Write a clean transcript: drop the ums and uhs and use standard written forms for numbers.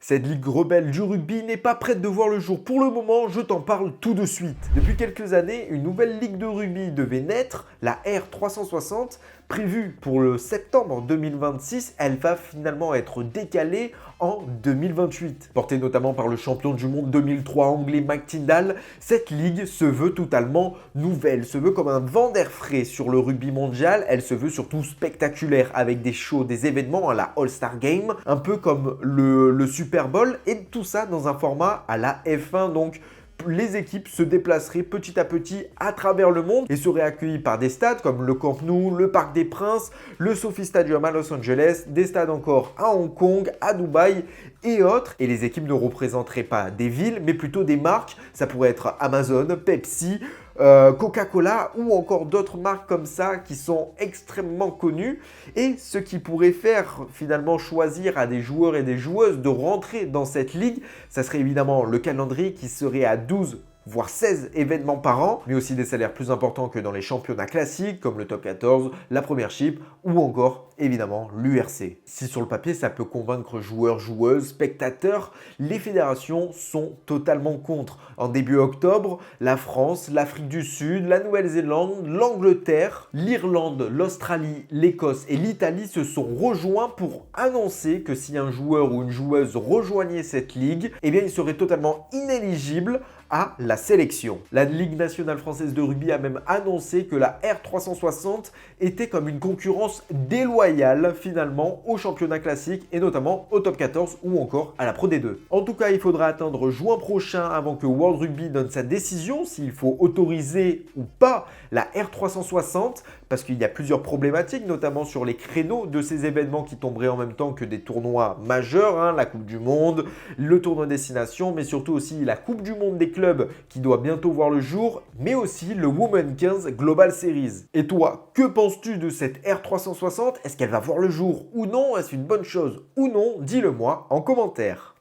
Cette ligue rebelle du rugby n'est pas prête de voir le jour. Pour le moment, je t'en parle tout de suite. Depuis quelques années, une nouvelle ligue de rugby devait naître, la R360, prévue pour le septembre 2026. Elle va finalement être décalée en 2028. Portée notamment par le champion du monde 2003 anglais Mike Tindall, cette ligue se veut totalement nouvelle, se veut comme un vent d'air frais sur le rugby mondial. Elle se veut surtout spectaculaire avec des shows, des événements à la All-Star Game, un peu comme le Super Bowl, et tout ça dans un format à la F1. Donc les équipes se déplaceraient petit à petit à travers le monde et seraient accueillies par des stades comme le Camp Nou, le Parc des Princes, le SoFi Stadium à Los Angeles, des stades encore à Hong Kong, à Dubaï et autres. Et les équipes ne représenteraient pas des villes, mais plutôt des marques. Ça pourrait être Amazon, Pepsi, Coca-Cola ou encore d'autres marques comme ça qui sont extrêmement connues, et ce qui pourrait faire finalement choisir à des joueurs et des joueuses de rentrer dans cette ligue, ça serait évidemment le calendrier qui serait à 12 voire 16 événements par an, mais aussi des salaires plus importants que dans les championnats classiques comme le Top 14, la Premiership ou encore évidemment l'URC. Si sur le papier ça peut convaincre joueurs, joueuses, spectateurs, les fédérations sont totalement contre. En début octobre, la France, l'Afrique du Sud, la Nouvelle-Zélande, l'Angleterre, l'Irlande, l'Australie, l'Écosse et l'Italie se sont rejoints pour annoncer que si un joueur ou une joueuse rejoignait cette ligue, eh bien il serait totalement inéligible à la sélection. La Ligue nationale française de rugby a même annoncé que la R360 était comme une concurrence déloyale finalement au championnat classique et notamment au Top 14 ou encore à la Pro D2. En tout cas, il faudra attendre juin prochain avant que World Rugby donne sa décision s'il faut autoriser ou pas la R360, parce qu'il y a plusieurs problématiques, notamment sur les créneaux de ces événements qui tomberaient en même temps que des tournois majeurs, la Coupe du Monde, le tournoi destination, mais surtout aussi la Coupe du Monde des clubs qui doit bientôt voir le jour, mais aussi le Women 15 Global Series. Et toi, que penses-tu de cette R360 ? Est-ce qu'elle va voir le jour ou non ? Est-ce une bonne chose ou non ? Dis-le moi en commentaire.